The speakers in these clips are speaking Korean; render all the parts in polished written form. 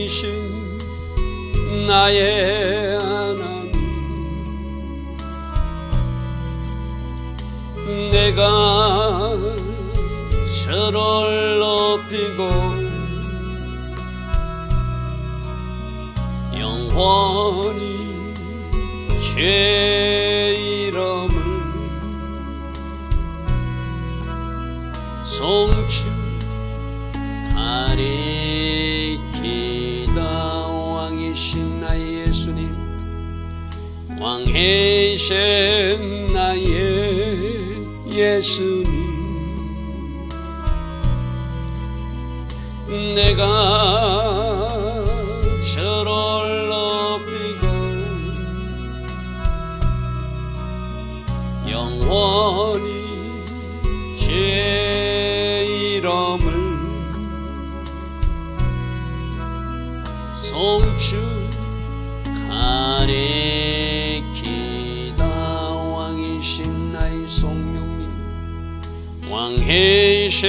왕이신 나의 하나님, 내가 저를 높이고 영원히 주의 이름을 송축하리이다. 왕이신 나의 예수님, 왕이신 나의 예수님, 내가 저를 높이고 영원히 주의 이름을 송축하리이다. 왕이신 나의 성령님, 왕이신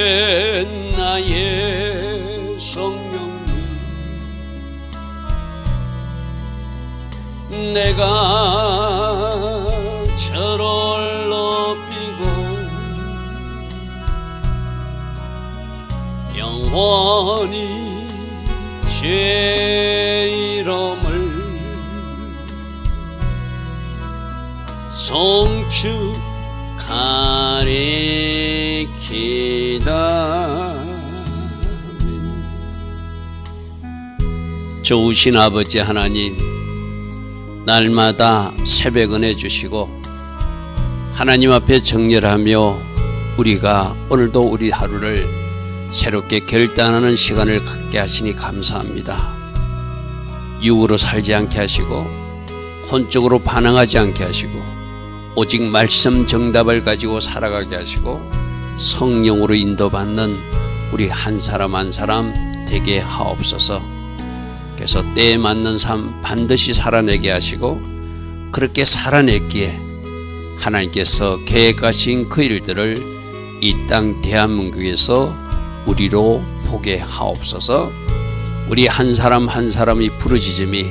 나의 성령님, 내가 저를 높이고 영원히 주의 이름을 송축하리이다. 좋으신 아버지 하나님, 날마다 새벽 은혜 주시고 하나님 앞에 정렬하며 우리가 오늘도 우리 하루를 새롭게 결단하는 시간을 갖게 하시니 감사합니다. 육으로 살지 않게 하시고 혼적으로 반항하지 않게 하시고 오직 말씀 정답을 가지고 살아가게 하시고 성령으로 인도받는 우리 한 사람 한 사람 되게 하옵소서. 그래서 때에 맞는 삶 반드시 살아내게 하시고 그렇게 살아냈기에 하나님께서 계획하신 그 일들을 이 땅 대한민국에서 우리로 보게 하옵소서. 우리 한 사람 한 사람이 부르짖음이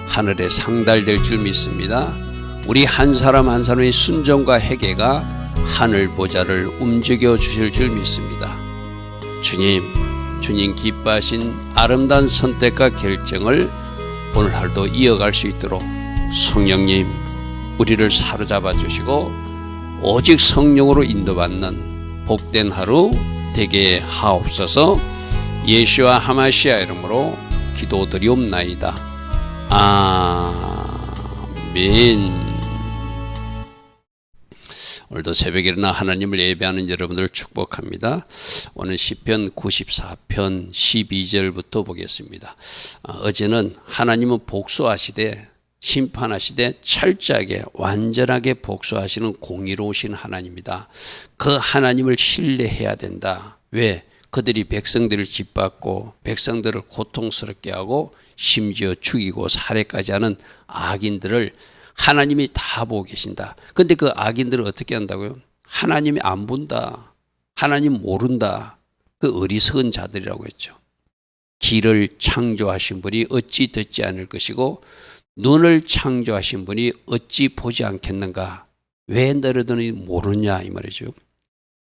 하늘에 상달될 줄 믿습니다. 우리 한 사람 한 사람의 순종과 회개가 하늘 보좌를 움직여 주실 줄 믿습니다. 주님 기뻐하신 아름다운 선택과 결정을 오늘 하루도 이어갈 수 있도록 성령님 우리를 사로잡아 주시고 오직 성령으로 인도받는 복된 하루 되게 하옵소서. 예수와 하마시아 이름으로 기도드리옵나이다. 아멘. 오늘도 새벽에 일어나 하나님을 예배하는 여러분들을 축복합니다. 오늘 시편 94편 12절부터 보겠습니다. 어제는 하나님은 복수하시되 심판하시되 철저하게 완전하게 복수하시는 공의로우신 하나님이다. 그 하나님을 신뢰해야 된다. 왜? 그들이 백성들을 짓밟고 백성들을 고통스럽게 하고 심지어 죽이고 살해까지 하는 악인들을 하나님이 다 보고 계신다. 근데 그 악인들을 어떻게 한다고요? 하나님이 안 본다. 하나님 모른다. 그 어리석은 자들이라고 했죠. 귀를 창조하신 분이 어찌 듣지 않을 것이고 눈을 창조하신 분이 어찌 보지 않겠는가. 왜 너희들이 모르냐 이 말이죠.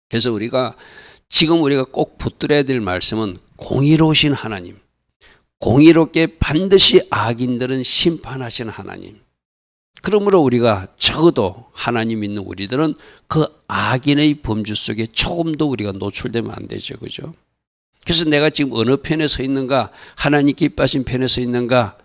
그래서 지금 우리가 꼭 붙들어야 될 말씀은 공의로우신 하나님, 공의롭게 반드시 악인들은 심판하시는 하나님. 그러므로 우리가 적어도 하나님 믿는 우리들은 그 악인의 범주 속에 조금도 우리가 노출되면 안 되죠. 그죠? 그래서 내가 지금 어느 편에 서 있는가? 하나님 기뻐하신 편에 서 있는가?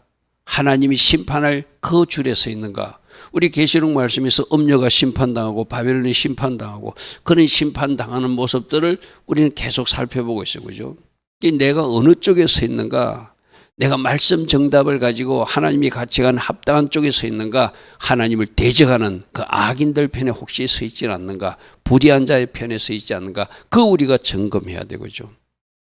하나님이 심판할 그 줄에 서 있는가? 우리 계시록 말씀에서 음녀가 심판당하고 바벨론이 심판당하고 그런 심판당하는 모습들을 우리는 계속 살펴보고 있어요. 그죠? 내가 어느 쪽에 서 있는가? 내가 말씀 정답을 가지고 하나님이 같이 가는 합당한 쪽에 서 있는가? 하나님을 대적하는 그 악인들 편에 혹시 서 있지 않는가? 불의한 자의 편에 서 있지 않는가? 그 우리가 점검해야 되고죠.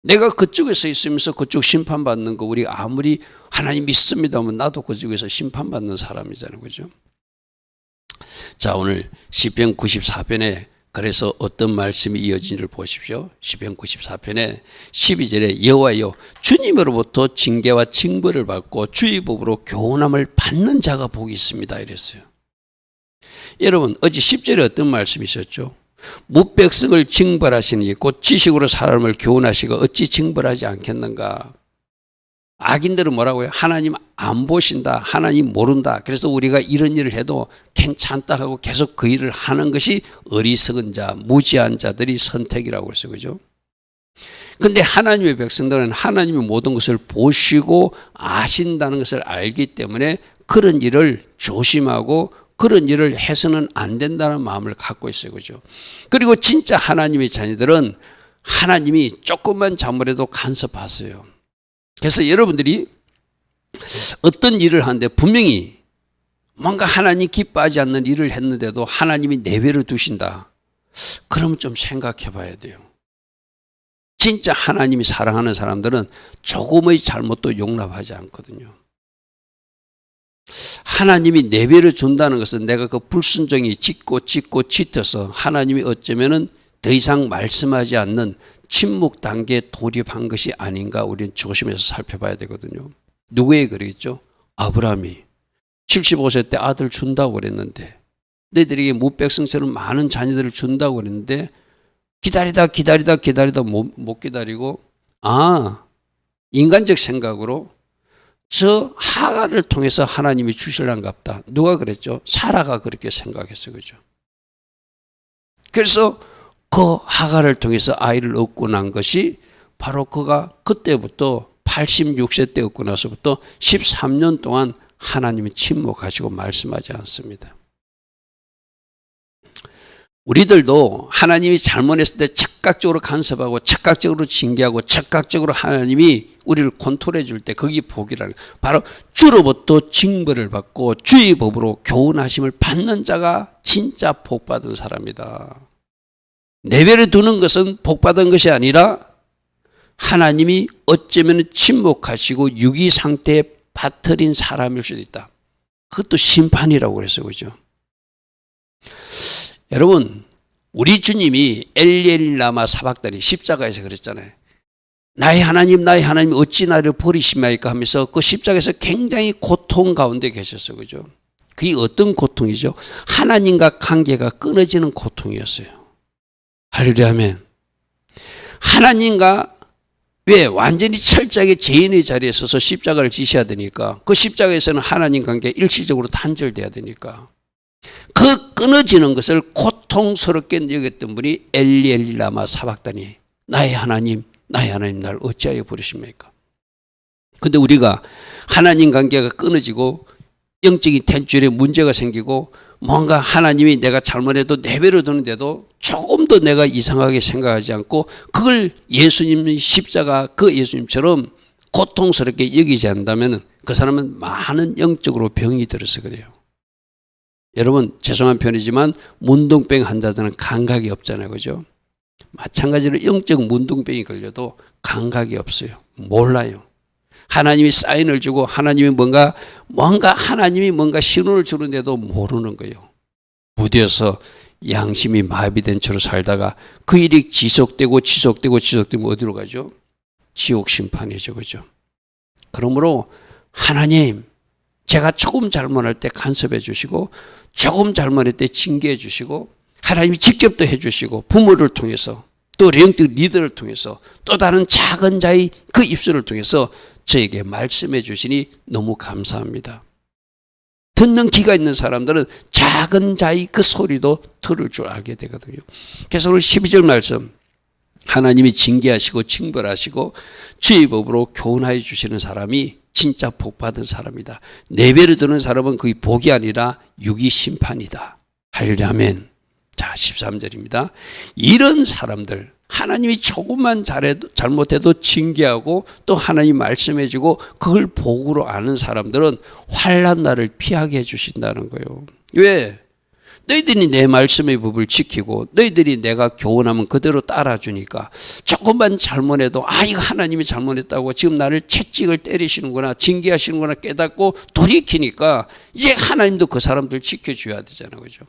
내가 그쪽에 서 있으면서 그쪽 심판받는 거 우리 아무리 하나님 믿습니다 하면 나도 그쪽에서 심판받는 사람이잖아요. 그죠? 자, 오늘 시편 94편에 그래서 어떤 말씀이 이어진지를 보십시오. 시편 94편에 12절에 여호와여 주님으로부터 징계와 징벌을 받고 주의 법으로 교훈함을 받는 자가 복이 있습니다 이랬어요. 여러분 어제 10절에 어떤 말씀이 있었죠? 무백성을 징벌하시는 게 곧 지식으로 사람을 교훈하시고 어찌 징벌하지 않겠는가. 악인들은 뭐라고요? 하나님 안 보신다. 하나님 모른다. 그래서 우리가 이런 일을 해도 괜찮다 하고 계속 그 일을 하는 것이 어리석은 자, 무지한 자들이 선택이라고 했어요. 그죠? 근데 하나님의 백성들은 하나님의 모든 것을 보시고 아신다는 것을 알기 때문에 그런 일을 조심하고 그런 일을 해서는 안 된다는 마음을 갖고 있어요. 그죠? 그리고 진짜 하나님의 자녀들은 하나님이 조금만 잘못해도 간섭하세요. 그래서 여러분들이 어떤 일을 하는데 분명히 뭔가 하나님 기뻐하지 않는 일을 했는데도 하나님이 내버려 두신다. 그러면 좀 생각해 봐야 돼요. 진짜 하나님이 사랑하는 사람들은 조금의 잘못도 용납하지 않거든요. 하나님이 내버려 준다는 것은 내가 그 불순종이 짙고 짙어서 하나님이 어쩌면은 더 이상 말씀하지 않는 침묵 단계에 돌입한 것이 아닌가 우리는 조심해서 살펴봐야 되거든요. 누구에게 그러겠죠? 아브라함이 75세 때 아들 준다고 그랬는데 너희들에게 무백성처럼 많은 자녀들을 준다고 그랬는데 기다리다 못 기다리고 인간적 생각으로 저 하갈을 통해서 하나님이 주실란갑다. 누가 그랬죠? 사라가 그렇게 생각했어요. 그죠? 그래서 그 하갈을 통해서 아이를 얻고 난 것이 바로 그가 그때부터 86세 때 얻고 나서부터 13년 동안 하나님이 침묵하시고 말씀하지 않습니다. 우리들도 하나님이 잘못했을 때 즉각적으로 간섭하고 즉각적으로 징계하고 즉각적으로 하나님이 우리를 컨트롤해 줄 때 그게 복이라는 거예요. 바로 주로부터 징벌을 받고 주의 법으로 교훈하심을 받는 자가 진짜 복받은 사람이다. 내버려 두는 것은 복받은 것이 아니라 하나님이 어쩌면 침묵하시고 유기 상태에 빠뜨린 사람일 수도 있다. 그것도 심판이라고 그랬어요. 그죠? 여러분, 우리 주님이 엘리엘라마 사박다니 십자가에서 그랬잖아요. 나의 하나님 어찌 나를 버리시마이까 하면서 그 십자가에서 굉장히 고통 가운데 계셨어요. 그죠? 그게 어떤 고통이죠? 하나님과 관계가 끊어지는 고통이었어요. 할렐루야 아멘. 하나님과 왜 완전히 철저하게 죄인의 자리에 서서 십자가를 지셔야 되니까 그 십자가에서는 하나님 관계 일시적으로 단절돼야 되니까 그 끊어지는 것을 고통스럽게 여겼던 분이 엘리엘라마 사박다니 나의 하나님 나를 어찌하여 부르십니까? 근데 우리가 하나님 관계가 끊어지고 영적인 텐줄에 문제가 생기고 뭔가 하나님이 내가 잘못해도 내버려 두는데도 조금 더 내가 이상하게 생각하지 않고 그걸 예수님의 십자가 그 예수님처럼 고통스럽게 여기지 않는다면 그 사람은 많은 영적으로 병이 들어서 그래요. 여러분 죄송한 편이지만 문둥병 환자들은 감각이 없잖아요. 그죠? 마찬가지로 영적 문둥병이 걸려도 감각이 없어요. 몰라요. 하나님이 사인을 주고 하나님이 뭔가 하나님이 뭔가 신호를 주는데도 모르는 거예요. 무뎌서 양심이 마비된 채로 살다가 그 일이 지속되고 어디로 가죠? 지옥 심판이죠. 그죠? 그러므로 하나님 제가 조금 잘못할 때 간섭해 주시고 조금 잘못할 때 징계해 주시고 하나님이 직접 또 해 주시고 부모를 통해서 또 영적 리더를 통해서 또 다른 작은 자의 그 입술을 통해서 저에게 말씀해 주시니 너무 감사합니다. 듣는 귀가 있는 사람들은 작은 자의 그 소리도 들을 줄 알게 되거든요. 그래서 오늘 12절 말씀 하나님이 징계하시고 징벌하시고 주의 법으로 교훈하여 주시는 사람이 진짜 복받은 사람이다. 내버려 두는 사람은 그게 복이 아니라 유기 심판이다. 할렐루야 아멘. 자 13절입니다. 이런 사람들 하나님이 조금만 잘못해도 징계하고 또 하나님 말씀해주고 그걸 복으로 아는 사람들은 환난 날을 피하게 해주신다는 거예요. 왜? 너희들이 내 말씀의 법을 지키고 너희들이 내가 교훈하면 그대로 따라주니까 조금만 잘못해도 이거 하나님이 잘못했다고 지금 나를 채찍을 때리시는구나 징계하시는구나 깨닫고 돌이키니까 이제 하나님도 그 사람들 지켜줘야 되잖아요. 그죠?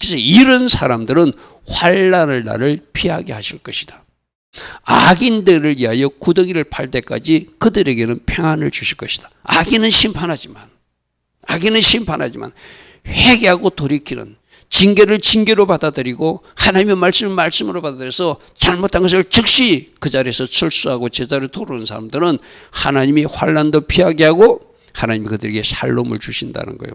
그래서 이런 사람들은 환난을 나를 피하게 하실 것이다. 악인들을 위하여 구더기를 팔 때까지 그들에게는 평안을 주실 것이다. 악인은 심판하지만 회개하고 돌이키는, 징계를 징계로 받아들이고 하나님의 말씀을 말씀으로 받아들여서 잘못한 것을 즉시 그 자리에서 철수하고 제자리로 돌아오는 사람들은 하나님이 환난도 피하게 하고 하나님이 그들에게 샬롬을 주신다는 거예요.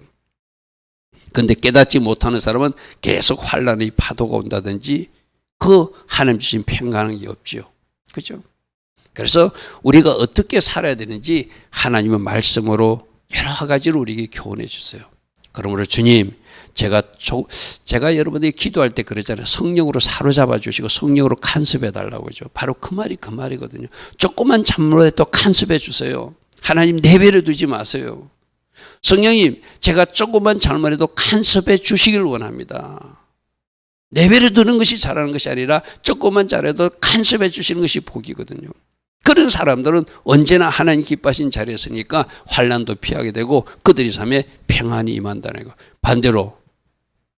그런데 깨닫지 못하는 사람은 계속 환난의 파도가 온다든지 그 하나님 주신 평강이 없죠. 그죠? 그래서 우리가 어떻게 살아야 되는지 하나님의 말씀으로 여러 가지로 우리에게 교훈해 주세요. 그러므로 주님, 제가 여러분들이 기도할 때 그러잖아요. 성령으로 사로잡아 주시고 성령으로 간섭해 달라고 그러죠. 바로 그 말이거든요. 조그만 잠물에도 간섭해 주세요. 하나님 내버려 두지 마세요. 성령님, 제가 조그만 잘못해도 간섭해 주시길 원합니다. 내버려 두는 것이 잘하는 것이 아니라 조그만 잘해도 간섭해 주시는 것이 복이거든요. 그런 사람들은 언제나 하나님 기뻐하신 자리에 있으니까 환난도 피하게 되고 그들의 삶에 평안이 임한다는 거. 반대로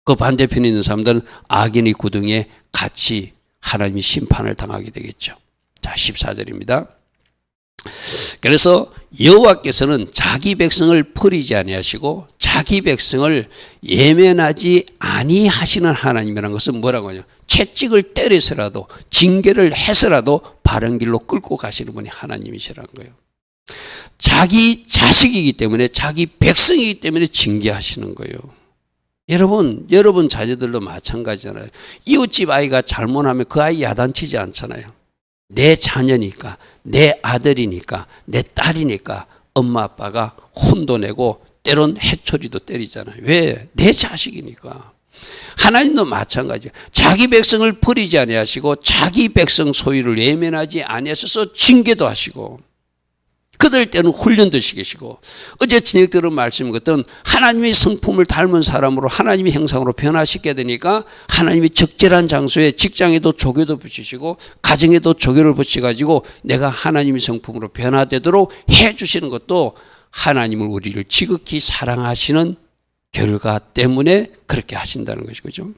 그 반대편에 있는 사람들은 악인의 구덩이에 같이 하나님이 심판을 당하게 되겠죠. 자, 14절입니다. 그래서 여호와께서는 자기 백성을 버리지 아니하시고 자기 백성을 예면하지 아니하시는 하나님이라는 것은 뭐라고 하냐? 채찍을 때려서라도 징계를 해서라도 바른 길로 끌고 가시는 분이 하나님이시라는 거예요. 자기 자식이기 때문에, 자기 백성이기 때문에 징계하시는 거예요. 여러분 자녀들도 마찬가지잖아요. 이웃집 아이가 잘못하면 그 아이 야단치지 않잖아요. 내 자녀니까, 내 아들이니까, 내 딸이니까 엄마 아빠가 혼도 내고 때론 해초리도 때리잖아요. 왜? 내 자식이니까. 하나님도 마찬가지예요. 자기 백성을 버리지 아니하시고 자기 백성 소유를 외면하지 아니하셔서 징계도 하시고 그들 때는 훈련도 시키시고, 어제 진행 들은 말씀 같은 하나님의 성품을 닮은 사람으로 하나님의 형상으로 변화시켜야 되니까 하나님이 적절한 장소에 직장에도 조교도 붙이시고 가정에도 조교를 붙여가지고 내가 하나님의 성품으로 변화되도록 해주시는 것도 하나님을, 우리를 지극히 사랑하시는 결과 때문에 그렇게 하신다는 것이죠.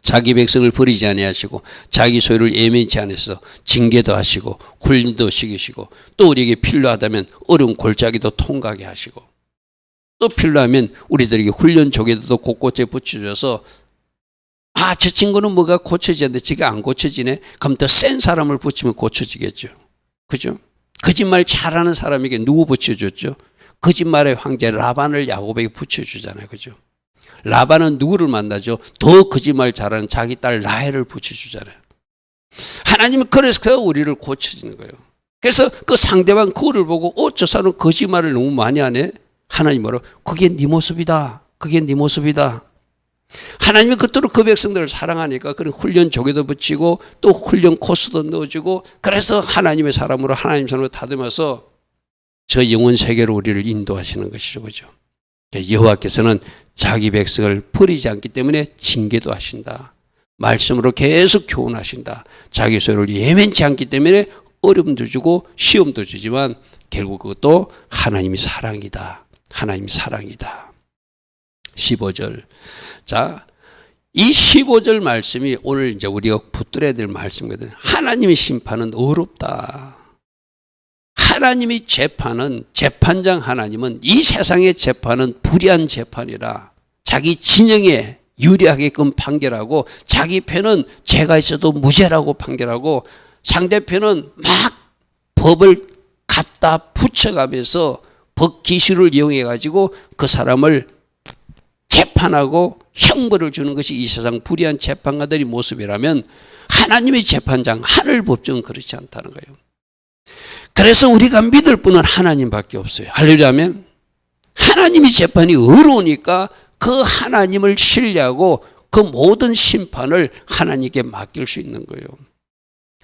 자기 백성을 버리지 아니하시고 자기 소유를 예민치 않으셔서 징계도 하시고 훈련도 시키시고, 또 우리에게 필요하다면 어려운 골짜기도 통과하게 하시고, 또 필요하면 우리들에게 훈련 조개도 곳곳에 붙여줘서 저 친구는 뭐가 고쳐지는데 저게 안 고쳐지네? 그럼 더 센 사람을 붙이면 고쳐지겠죠. 그죠? 거짓말 잘하는 사람에게 누구 붙여줬죠? 거짓말의 황제 라반을 야곱에게 붙여주잖아요. 그죠? 라반은 누구를 만나죠? 더 거짓말 잘하는 자기 딸 라헬을 붙여주잖아요. 하나님은 그래서 우리를 고쳐주는 거예요. 그래서 그 상대방 그거를 보고 저 사람 거짓말을 너무 많이 하네? 하나님 뭐라고? 그게 네 모습이다. 그게 네 모습이다. 하나님이 그토록 그 백성들을 사랑하니까 그런 훈련 조개도 붙이고 또 훈련 코스도 넣어주고, 그래서 하나님의 사람으로 하나님 사람으로 다듬어서 저 영혼 세계로 우리를 인도하시는 것이죠. 그죠? 여호와께서는 자기 백성을 버리지 않기 때문에 징계도 하신다. 말씀으로 계속 교훈하신다. 자기 소유를 예면치 않기 때문에 어려움도 주고 시험도 주지만 결국 그것도 하나님이 사랑이다. 하나님이 사랑이다. 15절. 자, 이 15절 말씀이 오늘 이제 우리가 붙들어야 될 말씀이거든요. 하나님의 심판은 어렵다. 하나님의 재판은, 재판장 하나님은 이 세상의 재판은 불의한 재판이라 자기 진영에 유리하게끔 판결하고, 자기 편은 죄가 있어도 무죄라고 판결하고, 상대편은 막 법을 갖다 붙여가면서 법 기술을 이용해 가지고 그 사람을 재판하고 형벌을 주는 것이 이 세상 불의한 재판가들의 모습이라면, 하나님의 재판장 하늘 법정은 그렇지 않다는 거예요. 그래서 우리가 믿을 분은 하나님밖에 없어요. 할렐루야면 하나님의 재판이 어려우니까 그 하나님을 신뢰하고 그 모든 심판을 하나님께 맡길 수 있는 거예요.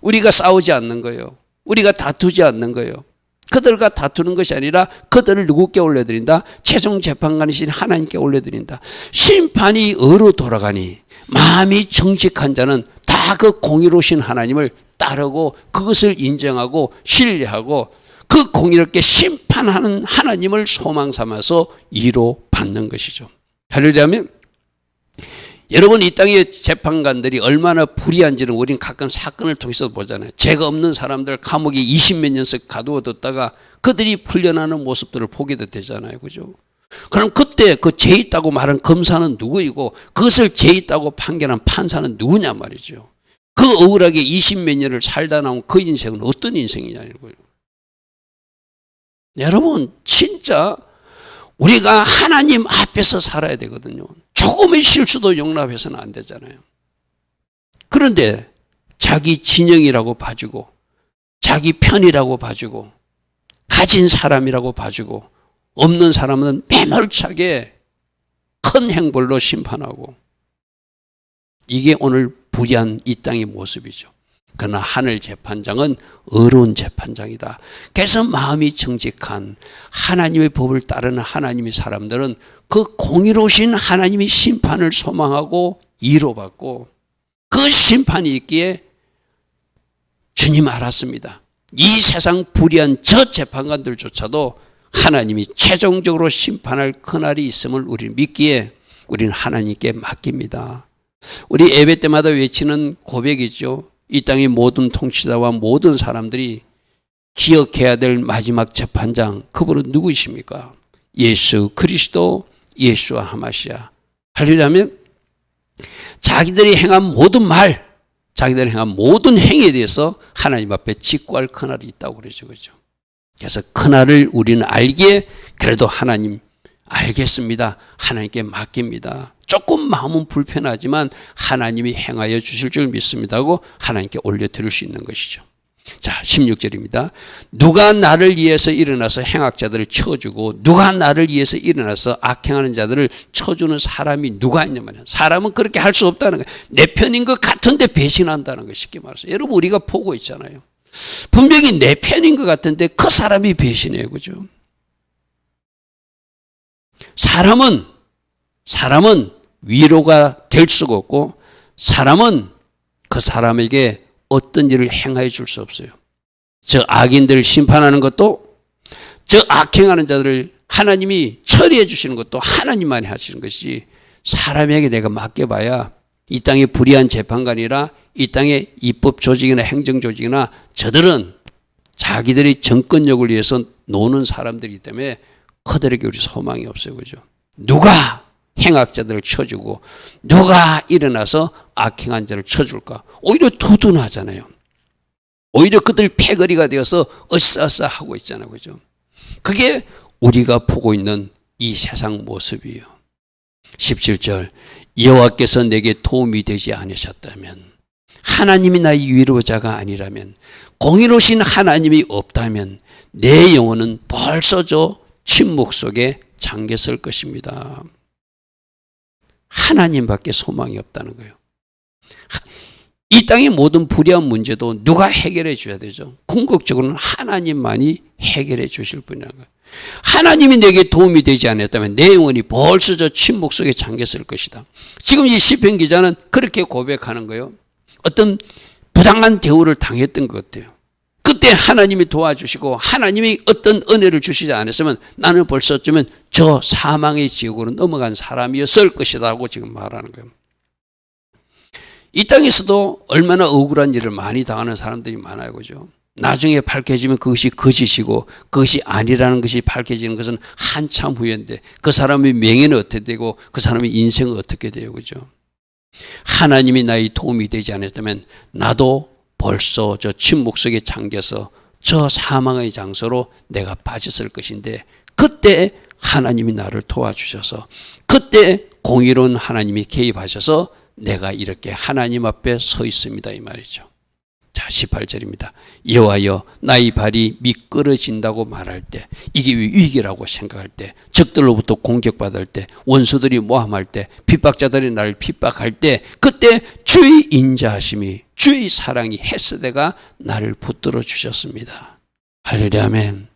우리가 싸우지 않는 거예요. 우리가 다투지 않는 거예요. 그들과 다투는 것이 아니라 그들을 누구께 올려드린다? 최종 재판관이신 하나님께 올려드린다. 심판이 어로 돌아가니 마음이 정직한 자는 다 그 공의로우신 하나님을 따르고 그것을 인정하고 신뢰하고 그 공의롭게 심판하는 하나님을 소망 삼아서 이로 받는 것이죠. 할렐루야면 여러분, 이 땅의 재판관들이 얼마나 불의한지는 우리는 가끔 사건을 통해서 보잖아요. 죄가 없는 사람들 감옥에 20몇 년씩 가두어뒀다가 그들이 풀려나는 모습들을 보게도 되잖아요. 그죠? 그럼 그때 그 죄 있다고 말한 검사는 누구이고 그것을 죄 있다고 판결한 판사는 누구냐 말이죠. 그 억울하게 20몇 년을 살다 나온 그 인생은 어떤 인생이냐는 거예요. 여러분, 진짜 우리가 하나님 앞에서 살아야 되거든요. 조금의 실수도 용납해서는 안 되잖아요. 그런데 자기 진영이라고 봐주고 자기 편이라고 봐주고 가진 사람이라고 봐주고 없는 사람은 매몰차게 큰 행벌로 심판하고, 이게 오늘 불의한 이 땅의 모습이죠. 그러나 하늘 재판장은 의로운 재판장이다. 그래서 마음이 정직한 하나님의 법을 따르는 하나님의 사람들은 그 공의로우신 하나님의 심판을 소망하고 위로받고, 그 심판이 있기에 주님 알았습니다. 이 세상 불의한 저 재판관들조차도 하나님이 최종적으로 심판할 그날이 있음을 우리는 믿기에 우리는 하나님께 맡깁니다. 우리 예배 때마다 외치는 고백이죠. 이 땅의 모든 통치자와 모든 사람들이 기억해야 될 마지막 재판장, 그분은 누구이십니까? 예수 그리스도, 예수와 하마시아. 하려면 자기들이 행한 모든 말, 자기들이 행한 모든 행위에 대해서 하나님 앞에 직구할 그날이 있다고 그러죠. 그죠? 그래서 그날을 우리는 알기에 그래도 하나님 알겠습니다. 하나님께 맡깁니다. 조금 마음은 불편하지만 하나님이 행하여 주실 줄 믿습니다 하고 하나님께 올려드릴 수 있는 것이죠. 자, 16절입니다. 누가 나를 위해서 일어나서 행악자들을 쳐주고 누가 나를 위해서 일어나서 악행하는 자들을 쳐주는 사람이 누가 있냐 말이야. 사람은 그렇게 할 수 없다는 거예요. 내 편인 것 같은데 배신한다는 거, 쉽게 말해서. 여러분, 우리가 보고 있잖아요. 분명히 내 편인 것 같은데 그 사람이 배신해요. 그죠? 사람은 위로가 될 수가 없고, 사람은 그 사람에게 어떤 일을 행하여 줄 수 없어요. 저 악인들을 심판하는 것도, 저 악행하는 자들을 하나님이 처리해 주시는 것도 하나님만이 하시는 것이, 사람에게 내가 맡겨봐야 이 땅의 불의한 재판관이라 이 땅의 입법 조직이나 행정 조직이나 저들은 자기들의 정권력을 위해서 노는 사람들이기 때문에 그들에게 우리 소망이 없어요. 그죠? 누가 행악자들을 쳐주고 누가 일어나서 악행한 자를 쳐줄까? 오히려 두둔하잖아요. 오히려 그들 패거리가 되어서 어싸어싸 하고 있잖아요. 그죠? 그게 우리가 보고 있는 이 세상 모습이에요. 17절, 여호와께서 내게 도움이 되지 않으셨다면, 하나님이 나의 위로자가 아니라면, 공의로우신 하나님이 없다면 내 영혼은 벌써 저 침묵 속에 잠겼을 것입니다. 하나님밖에 소망이 없다는 거예요. 이 땅의 모든 불의한 문제도 누가 해결해 줘야 되죠? 궁극적으로는 하나님만이 해결해 주실 분이라는 거예요. 하나님이 내게 도움이 되지 않았다면 내 영혼이 벌써 저 침묵 속에 잠겼을 것이다. 지금 이 시편 기자는 그렇게 고백하는 거예요. 어떤 부당한 대우를 당했던 것 같아요. 그때 하나님이 도와주시고 하나님이 어떤 은혜를 주시지 않았으면 나는 벌써 어쩌면 저 사망의 지옥으로 넘어간 사람이었을 것이다 하고 지금 말하는 거예요. 이 땅에서도 얼마나 억울한 일을 많이 당하는 사람들이 많아요. 그죠? 나중에 밝혀지면 그것이 거짓이고 그것이 아니라는 것이 밝혀지는 것은 한참 후인데 그 사람의 명예는 어떻게 되고 그 사람의 인생은 어떻게 돼요. 그죠? 하나님이 나의 도움이 되지 않았다면 나도 벌써 저 침묵 속에 잠겨서 저 사망의 장소로 내가 빠졌을 것인데, 그때 하나님이 나를 도와주셔서, 그때 공의로운 하나님이 개입하셔서 내가 이렇게 하나님 앞에 서 있습니다, 이 말이죠. 자, 18절입니다. 여호와여, 나의 발이 미끄러진다고 말할 때, 이게 위기라고 생각할 때, 적들로부터 공격받을 때, 원수들이 모함할 때, 핍박자들이 나를 핍박할 때, 그때 주의 인자하심이, 주의 사랑이 헤스데가 나를 붙들어 주셨습니다. 할렐루야, 아멘.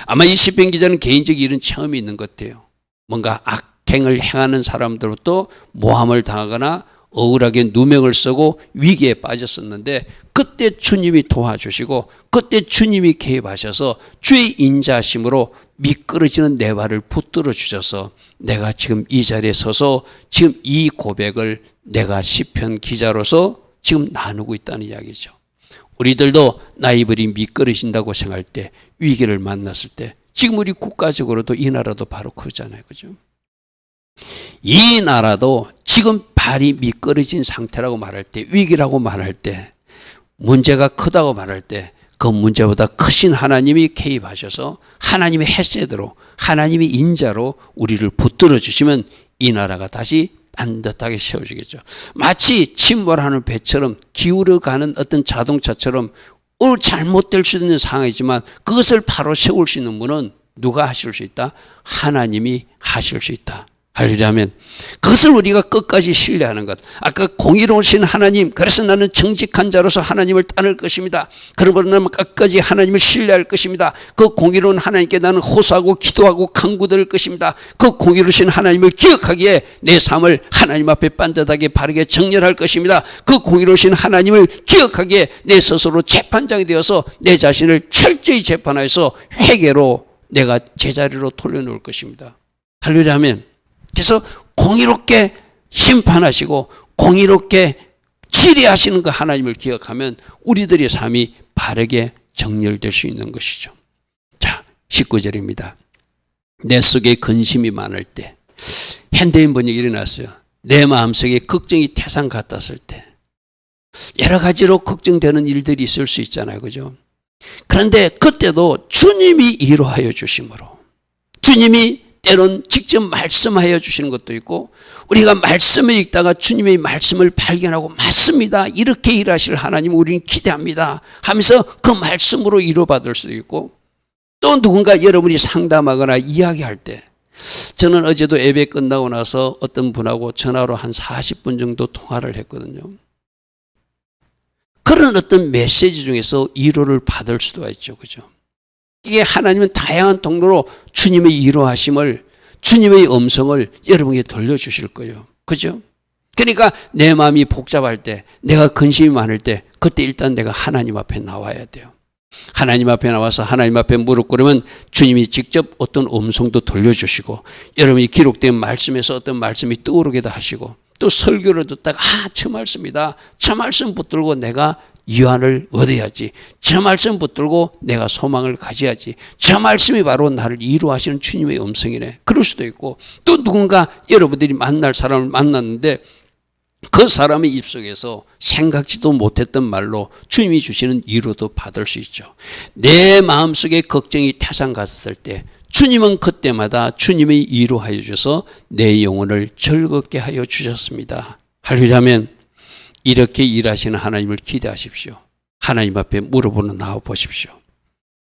아마 이 시편 기자는 개인적인 이런 체험이 있는 것 같아요. 뭔가 악행을 행하는 사람들로부터 모함을 당하거나 억울하게 누명을 쓰고 위기에 빠졌었는데, 그때 주님이 도와주시고 그때 주님이 개입하셔서 주의 인자하심으로 미끄러지는 내 발을 붙들어 주셔서 내가 지금 이 자리에 서서 지금 이 고백을 내가 시편 기자로서 지금 나누고 있다는 이야기죠. 우리들도 나이 들이 미끄러진다고 생각할 때, 위기를 만났을 때, 지금 우리 국가적으로도 이 나라도 바로 그러잖아요. 그죠? 이 나라도 지금 발이 미끄러진 상태라고 말할 때, 위기라고 말할 때, 문제가 크다고 말할 때, 그 문제보다 크신 하나님이 개입하셔서 하나님의 헤세드로, 하나님의 인자로 우리를 붙들어 주시면 이 나라가 다시 반듯하게 세워지겠죠. 마치 침몰하는 배처럼, 기울어가는 어떤 자동차처럼 잘못될 수 있는 상황이지만 그것을 바로 세울 수 있는 분은 누가 하실 수 있다? 하나님이 하실 수 있다. 하려면 그것을 우리가 끝까지 신뢰하는 것. 아까 공의로우신 하나님, 그래서 나는 정직한 자로서 하나님을 따를 것입니다. 그러므로 나는 끝까지 하나님을 신뢰할 것입니다. 그 공의로운 하나님께 나는 호소하고 기도하고 간구될 것입니다. 그 공의로우신 하나님을 기억하기에 내 삶을 하나님 앞에 반듯하게 바르게 정렬할 것입니다. 그 공의로우신 하나님을 기억하기에 내 스스로 재판장이 되어서 내 자신을 철저히 재판하여서 회개로 내가 제자리로 돌려놓을 것입니다. 하려면 그래서 공의롭게 심판하시고 공의롭게 치리하시는 그 하나님을 기억하면 우리들의 삶이 바르게 정렬될 수 있는 것이죠. 자, 19절입니다. 내 속에 근심이 많을 때, 현대인 번역이 일어났어요. 내 마음속에 걱정이 태산 같았을 때, 여러 가지로 걱정되는 일들이 있을 수 있잖아요. 그죠? 그런데 그때도 주님이 이루하여 주심으로, 주님이 때론 직접 말씀하여 주시는 것도 있고, 우리가 말씀을 읽다가 주님의 말씀을 발견하고 맞습니다, 이렇게 일하실 하나님 우리는 기대합니다 하면서 그 말씀으로 이루받을 수도 있고, 또 누군가 여러분이 상담하거나 이야기할 때, 저는 어제도 예배 끝나고 나서 어떤 분하고 전화로 한 40분 정도 통화를 했거든요. 그런 어떤 메시지 중에서 위로를 받을 수도 있죠. 그죠? 이게 하나님은 다양한 통로로 주님의 이루하심을, 주님의 음성을 여러분에게 들려주실 거예요. 그죠? 그러니까 내 마음이 복잡할 때, 내가 근심이 많을 때, 그때 일단 내가 하나님 앞에 나와야 돼요. 하나님 앞에 나와서 하나님 앞에 무릎 꿇으면 주님이 직접 어떤 음성도 들려주시고, 여러분이 기록된 말씀에서 어떤 말씀이 떠오르기도 하시고, 또 설교를 듣다가 저 말씀이다, 저 말씀 붙들고 내가 유한을 얻어야지, 저 말씀 붙들고 내가 소망을 가져야지, 저 말씀이 바로 나를 이루하시는 주님의 음성이네, 그럴 수도 있고, 또 누군가 여러분들이 만날 사람을 만났는데 그 사람의 입속에서 생각지도 못했던 말로 주님이 주시는 위로도 받을 수 있죠. 내 마음속에 걱정이 태산 갔을 때 주님은 그때마다 주님이 위로하여 주셔서 내 영혼을 즐겁게 하여 주셨습니다. 하려면 이렇게 일하시는 하나님을 기대하십시오. 하나님 앞에 무릎으로 나와 보십시오.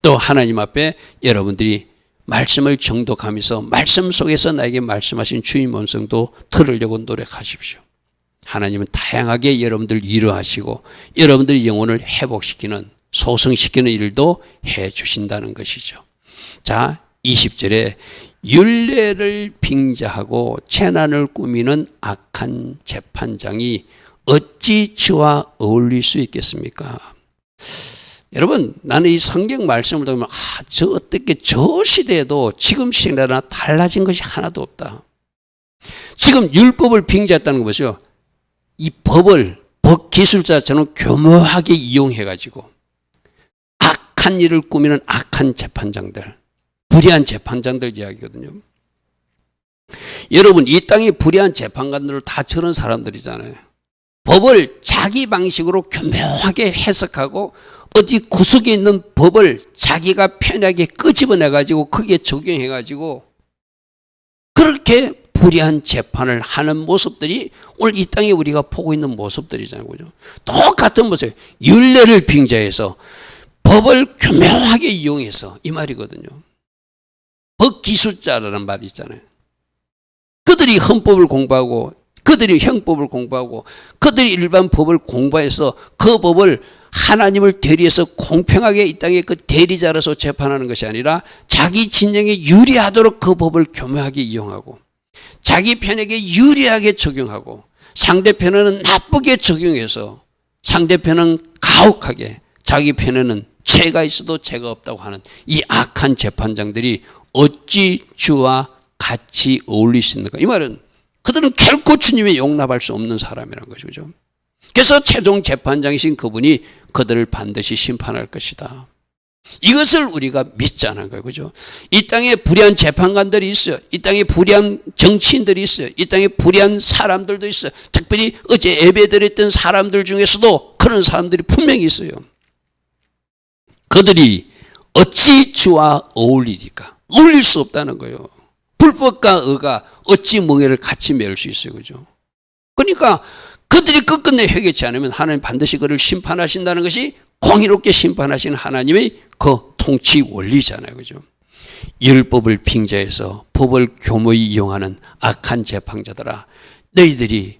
또 하나님 앞에 여러분들이 말씀을 정독하면서 말씀 속에서 나에게 말씀하신 주님 음성도 들으려고 노력하십시오. 하나님은 다양하게 여러분들 위로하시고 여러분들의 영혼을 회복시키는, 소성시키는 일도 해 주신다는 것이죠. 자, 20절에 율례를 빙자하고 재난을 꾸미는 악한 재판장이 어찌 저와 어울릴 수 있겠습니까? 여러분, 나는 이 성경 말씀을 보면 어떻게 저 시대에도 지금 시대나 달라진 것이 하나도 없다. 지금 율법을 빙자했다는 거 보세요. 이 법을 법 기술자처럼 교묘하게 이용해가지고 악한 일을 꾸미는 악한 재판장들, 불의한 재판장들 이야기거든요. 여러분, 이 땅의 불의한 재판관들은 다 저런 사람들이잖아요. 법을 자기 방식으로 교묘하게 해석하고 어디 구석에 있는 법을 자기가 편하게 끄집어내가지고 거기에 적용해가지고 그렇게 불의한 재판을 하는 모습들이 오늘 이 땅에 우리가 보고 있는 모습들이잖아요. 그죠? 똑같은 모습, 율례를 빙자해서 법을 교묘하게 이용해서, 이 말이거든요. 법 기술자라는 말이 있잖아요. 그들이 헌법을 공부하고 그들이 형법을 공부하고 그들이 일반 법을 공부해서 그 법을 하나님을 대리해서 공평하게 이 땅에 그 대리자로서 재판하는 것이 아니라 자기 진영에 유리하도록 그 법을 교묘하게 이용하고 자기 편에게 유리하게 적용하고 상대편에는 나쁘게 적용해서 상대편은 가혹하게, 자기 편에는 죄가 있어도 죄가 없다고 하는 이 악한 재판장들이 어찌 주와 같이 어울릴 수 있는가? 이 말은 그들은 결코 주님의 용납할 수 없는 사람이라는 거죠. 그죠? 그래서 최종 재판장이신 그분이 그들을 반드시 심판할 것이다. 이것을 우리가 믿자는 거예요. 그죠? 이 땅에 불의한 재판관들이 있어요. 이 땅에 불의한 정치인들이 있어요. 이 땅에 불의한 사람들도 있어요. 특별히 어제 예배드렸던 사람들 중에서도 그런 사람들이 분명히 있어요. 그들이 어찌 주와 어울리니까? 어울릴 수 없다는 거예요. 불법과 의가 어찌 멍에를 같이 메울 수 있어요. 그죠? 그러니까 그들이 끝끝내 회개치 않으면 하나님 반드시 그를 심판하신다는 것이 공의롭게 심판하시는 하나님의 그 통치 원리잖아요. 그죠? 율법을 빙자해서 법을 교모히 이용하는 악한 재판자들아, 너희들이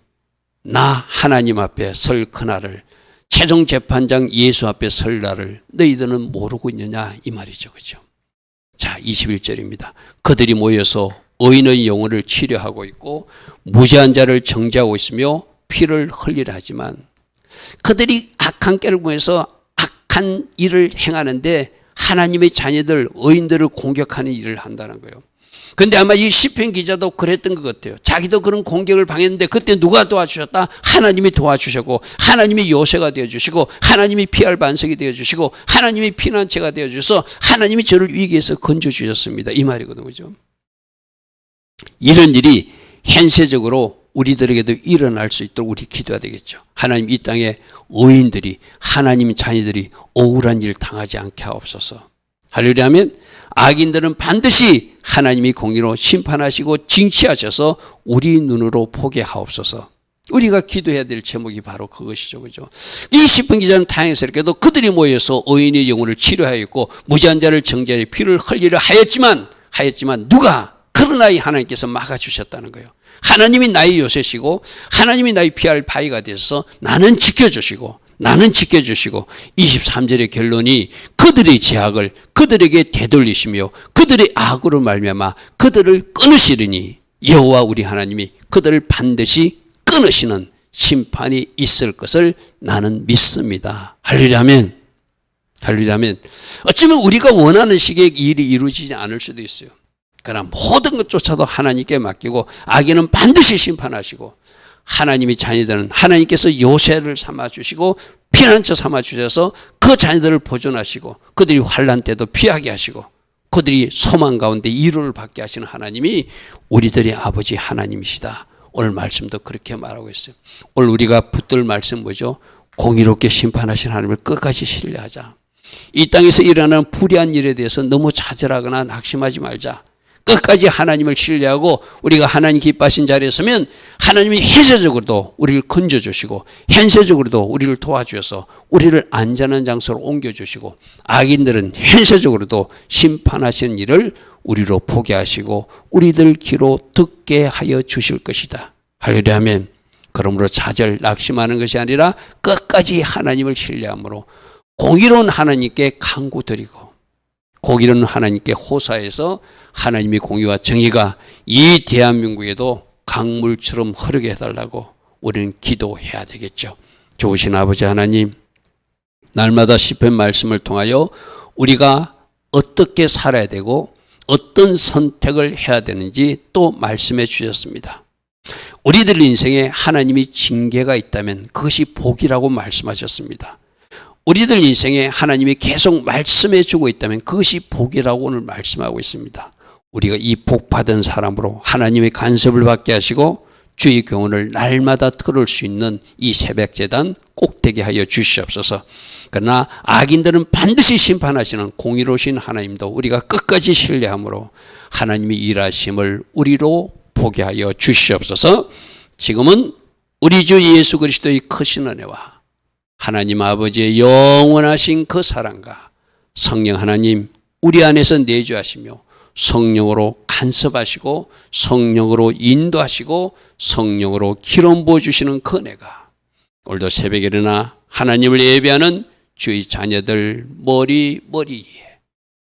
나 하나님 앞에 설 그날을, 최종 재판장 예수 앞에 설 날을 너희들은 모르고 있느냐 이 말이죠. 그죠? 자, 21절입니다. 그들이 모여서 의인의 영혼을 치료하고 있고 무죄한 자를 정죄하고 있으며 피를 흘리라 하지만, 그들이 악한 꾀를 구해서 악한 일을 행하는데 하나님의 자녀들, 의인들을 공격하는 일을 한다는 거예요. 그런데 아마 이 시편 기자도 그랬던 것 같아요. 자기도 그런 공격을 당했는데 그때 누가 도와주셨다? 하나님이 도와주셨고, 하나님이 요새가 되어주시고, 하나님이 피할 반석이 되어주시고, 하나님이 피난처가 되어주셔서 하나님이 저를 위기에서 건져주셨습니다. 이 말이거든요. 그죠? 이런 일이 현세적으로 우리들에게도 일어날 수 있도록 우리 기도해야 되겠죠. 하나님, 이 땅에 의인들이, 하나님 자녀들이 억울한 일을 당하지 않게 하옵소서. 할렐루야 하면 악인들은 반드시 하나님이 공의로 심판하시고 징치하셔서 우리 눈으로 보게 하옵소서. 우리가 기도해야 될 제목이 바로 그것이죠. 그죠? 이 시편 기자는 다행스럽게도 그들이 모여서 의인의 영혼을 치료하였고 무죄한 자를 정죄하여 피를 흘리려 하였지만 누가? 그러나 이 하나님께서 막아주셨다는 거예요. 하나님이 나의 요새시고 하나님이 나의 피할 바위가 되어서 나는 지켜주시고 23절의 결론이 그들의 죄악을 그들에게 되돌리시며 그들의 악으로 말미암아 그들을 끊으시리니 여호와 우리 하나님이 그들을 반드시 끊으시는 심판이 있을 것을 나는 믿습니다. 할렐루야 아멘. 할렐루야 아멘. 어쩌면 우리가 원하는 식의 일이 이루어지지 않을 수도 있어요. 그러나 모든 것조차도 하나님께 맡기고 악인은 반드시 심판하시고, 하나님의 자녀들은 하나님께서 요새를 삼아주시고 피난처 삼아주셔서 그 자녀들을 보존하시고 그들이 환난 때도 피하게 하시고 그들이 소망 가운데 위로를 받게 하시는 하나님이 우리들의 아버지 하나님이시다. 오늘 말씀도 그렇게 말하고 있어요. 오늘 우리가 붙들 말씀 뭐죠? 공의롭게 심판하신 하나님을 끝까지 신뢰하자. 이 땅에서 일어나는 불의한 일에 대해서 너무 좌절하거나 낙심하지 말자. 끝까지 하나님을 신뢰하고 우리가 하나님 기뻐하신 자리에 서면 하나님이 현세적으로도 우리를 건져주시고 현세적으로도 우리를 도와주셔서 우리를 안전한 장소로 옮겨주시고, 악인들은 현세적으로도 심판하시는 일을 우리로 보게 하시고 우리들 귀로 듣게 하여 주실 것이다. 할렐루야 아멘. 그러므로 좌절 낙심하는 것이 아니라 끝까지 하나님을 신뢰함으로 공의로운 하나님께 간구드리고 공의로운 하나님께 호사해서 하나님의 공의와 정의가 이 대한민국에도 강물처럼 흐르게 해달라고 우리는 기도해야 되겠죠. 좋으신 아버지 하나님, 날마다 시편 말씀을 통하여 우리가 어떻게 살아야 되고 어떤 선택을 해야 되는지 또 말씀해 주셨습니다. 우리들 인생에 하나님이 징계가 있다면 그것이 복이라고 말씀하셨습니다. 우리들 인생에 하나님이 계속 말씀해 주고 있다면 그것이 복이라고 오늘 말씀하고 있습니다. 우리가 이 복받은 사람으로 하나님의 간섭을 받게 하시고 주의 교훈을 날마다 들을 수 있는 이 새벽제단 꼭 되게 하여 주시옵소서. 그러나 악인들은 반드시 심판하시는 공의로우신 하나님도 우리가 끝까지 신뢰함으로 하나님이 일하심을 우리로 보게 하여 주시옵소서. 지금은 우리 주 예수 그리스도의 크신 은혜와 하나님 아버지의 영원하신 그 사랑과 성령 하나님 우리 안에서 내주하시며 성령으로 간섭하시고 성령으로 인도하시고 성령으로 기름 부어주시는 그 은혜가 오늘도 새벽에 일어나 하나님을 예배하는 주의 자녀들 머리 위에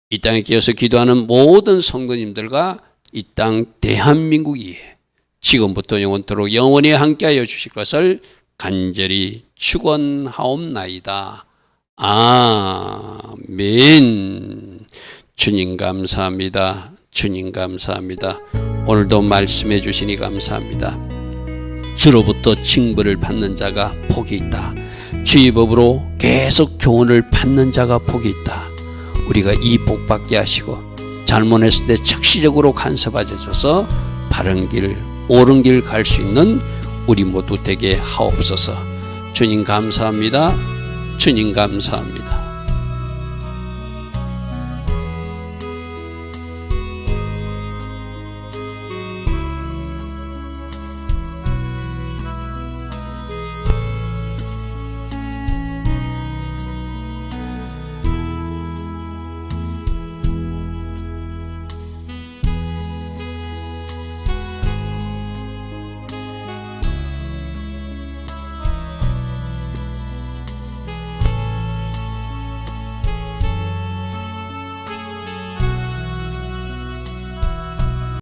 이 땅에 끼어서 기도하는 모든 성도님들과 이 땅 대한민국 위에 지금부터 영원토록 영원히 함께하여 주실 것을 간절히 축원하옵나이다. 아멘. 주님 감사합니다. 주님 감사합니다. 오늘도 말씀해 주시니 감사합니다. 주로부터 징벌을 받는 자가 복이 있다. 주의 법으로 계속 교훈을 받는 자가 복이 있다. 우리가 이 복 받게 하시고 잘못했을 때 즉시적으로 간섭하셔서 바른 길, 옳은 길 갈 수 있는 우리 모두 되게 하옵소서. 주님 감사합니다. 주님 감사합니다.